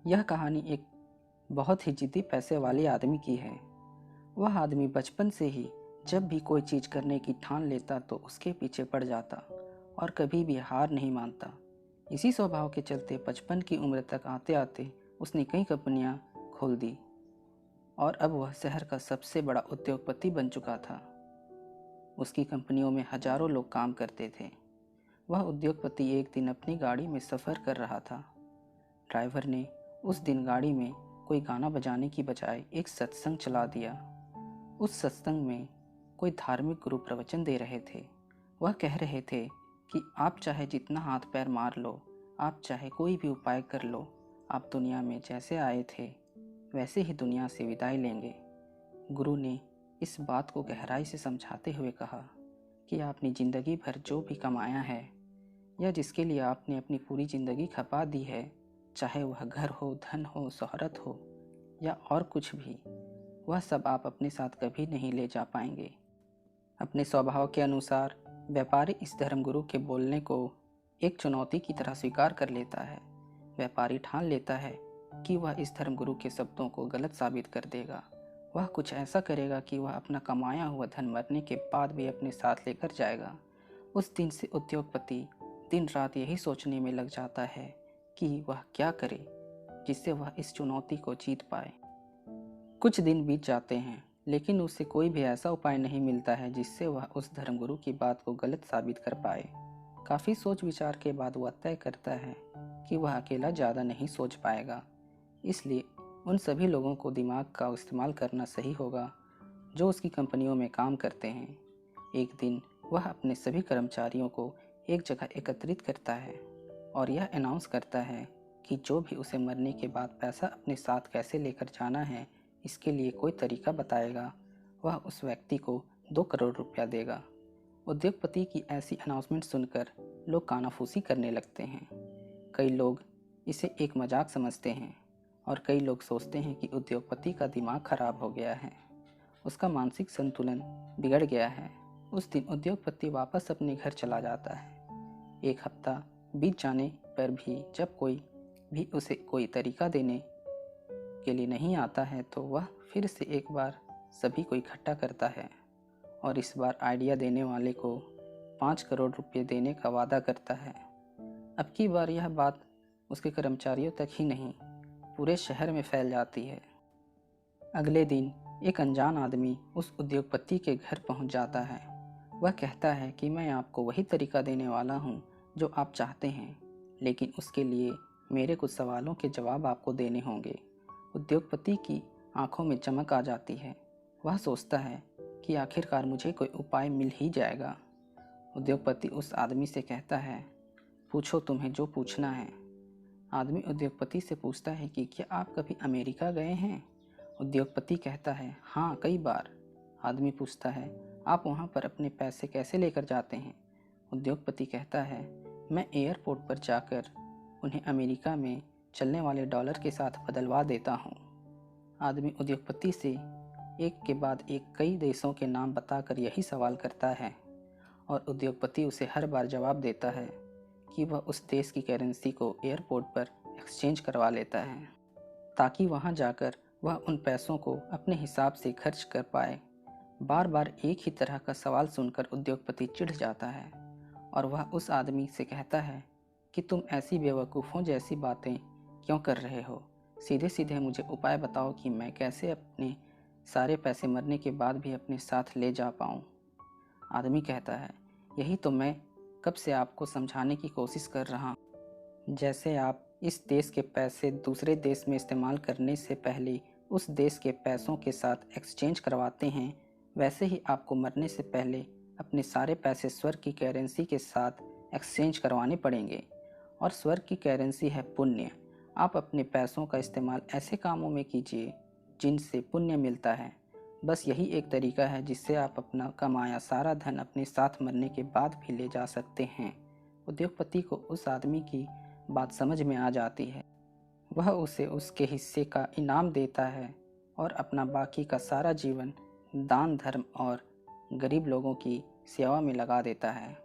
यह कहानी एक बहुत ही जिद्दी पैसे वाले आदमी की है। वह आदमी बचपन से ही जब भी कोई चीज़ करने की ठान लेता तो उसके पीछे पड़ जाता और कभी भी हार नहीं मानता। इसी स्वभाव के चलते बचपन की उम्र तक आते आते उसने कई कंपनियां खोल दी और अब वह शहर का सबसे बड़ा उद्योगपति बन चुका था। उसकी कंपनियों में हजारों लोग काम करते थे। वह उद्योगपति एक दिन अपनी गाड़ी में सफ़र कर रहा था। ड्राइवर ने उस दिन गाड़ी में कोई गाना बजाने की बजाय एक सत्संग चला दिया। उस सत्संग में कोई धार्मिक गुरु प्रवचन दे रहे थे। वह कह रहे थे कि आप चाहे जितना हाथ पैर मार लो, आप चाहे कोई भी उपाय कर लो, आप दुनिया में जैसे आए थे वैसे ही दुनिया से विदाई लेंगे। गुरु ने इस बात को गहराई से समझाते हुए कहा कि आपने ज़िंदगी भर जो भी कमाया है या जिसके लिए आपने अपनी पूरी ज़िंदगी खपा दी है, चाहे वह घर हो, धन हो, शोहरत हो या और कुछ भी, वह सब आप अपने साथ कभी नहीं ले जा पाएंगे। अपने स्वभाव के अनुसार व्यापारी इस धर्मगुरु के बोलने को एक चुनौती की तरह स्वीकार कर लेता है। व्यापारी ठान लेता है कि वह इस धर्मगुरु के शब्दों को गलत साबित कर देगा। वह कुछ ऐसा करेगा कि वह अपना कमाया हुआ धन मरने के बाद भी अपने साथ लेकर जाएगा। उस दिन से उद्योगपति दिन रात यही सोचने में लग जाता है कि वह क्या करे जिससे वह इस चुनौती को जीत पाए। कुछ दिन बीत जाते हैं लेकिन उसे कोई भी ऐसा उपाय नहीं मिलता है जिससे वह उस धर्मगुरु की बात को गलत साबित कर पाए। काफ़ी सोच विचार के बाद वह तय करता है कि वह अकेला ज़्यादा नहीं सोच पाएगा, इसलिए उन सभी लोगों को दिमाग का इस्तेमाल करना सही होगा जो उसकी कंपनियों में काम करते हैं। एक दिन वह अपने सभी कर्मचारियों को एक जगह एकत्रित करता है और यह अनाउंस करता है कि जो भी उसे मरने के बाद पैसा अपने साथ कैसे लेकर जाना है, इसके लिए कोई तरीका बताएगा, वह उस व्यक्ति को 2 करोड़ रुपया देगा। उद्योगपति की ऐसी अनाउंसमेंट सुनकर लोग कानाफूसी करने लगते हैं। कई लोग इसे एक मजाक समझते हैं और कई लोग सोचते हैं कि उद्योगपति का दिमाग खराब हो गया है, उसका मानसिक संतुलन बिगड़ गया है। उस दिन उद्योगपति वापस अपने घर चला जाता है। एक हफ्ता बीत जाने पर भी जब कोई भी उसे कोई तरीका देने के लिए नहीं आता है तो वह फिर से एक बार सभी को इकट्ठा करता है और इस बार आइडिया देने वाले को 5 करोड़ रुपए देने का वादा करता है। अब की बार यह बात उसके कर्मचारियों तक ही नहीं, पूरे शहर में फैल जाती है। अगले दिन एक अनजान आदमी उस उद्योगपति के घर पहुंच जाता है। वह कहता है कि मैं आपको वही तरीका देने वाला हूं जो आप चाहते हैं, लेकिन उसके लिए मेरे कुछ सवालों के जवाब आपको देने होंगे। उद्योगपति की आंखों में चमक आ जाती है। वह सोचता है कि आखिरकार मुझे कोई उपाय मिल ही जाएगा। उद्योगपति उस आदमी से कहता है, पूछो तुम्हें जो पूछना है। आदमी उद्योगपति से पूछता है कि क्या आप कभी अमेरिका गए हैं? उद्योगपति कहता है, हाँ, कई बार। आदमी पूछता है, आप वहाँ पर अपने पैसे कैसे लेकर जाते हैं? उद्योगपति कहता है, मैं एयरपोर्ट पर जाकर उन्हें अमेरिका में चलने वाले डॉलर के साथ बदलवा देता हूँ। आदमी उद्योगपति से एक के बाद एक कई देशों के नाम बताकर यही सवाल करता है और उद्योगपति उसे हर बार जवाब देता है कि वह उस देश की करेंसी को एयरपोर्ट पर एक्सचेंज करवा लेता है ताकि वहां जाकर वह उन पैसों को अपने हिसाब से खर्च कर पाए। बार बार एक ही तरह का सवाल सुनकर उद्योगपति चिढ़ जाता है और वह उस आदमी से कहता है कि तुम ऐसी बेवकूफ़ों जैसी बातें क्यों कर रहे हो? सीधे सीधे मुझे उपाय बताओ कि मैं कैसे अपने सारे पैसे मरने के बाद भी अपने साथ ले जा पाऊँ। आदमी कहता है, यही तो मैं कब से आपको समझाने की कोशिश कर रहा हूँ। जैसे आप इस देश के पैसे दूसरे देश में इस्तेमाल करने से पहले उस देश के पैसों के साथ एक्सचेंज करवाते हैं, वैसे ही आपको मरने से पहले अपने सारे पैसे स्वर्ग की करेंसी के साथ एक्सचेंज करवाने पड़ेंगे और स्वर्ग की करेंसी है पुण्य। आप अपने पैसों का इस्तेमाल ऐसे कामों में कीजिए जिनसे पुण्य मिलता है। बस यही एक तरीका है जिससे आप अपना कमाया सारा धन अपने साथ मरने के बाद भी ले जा सकते हैं। उद्योगपति को उस आदमी की बात समझ में आ जाती है। वह उसे उसके हिस्से का इनाम देता है और अपना बाकी का सारा जीवन दान धर्म और गरीब लोगों की सेवा में लगा देता है।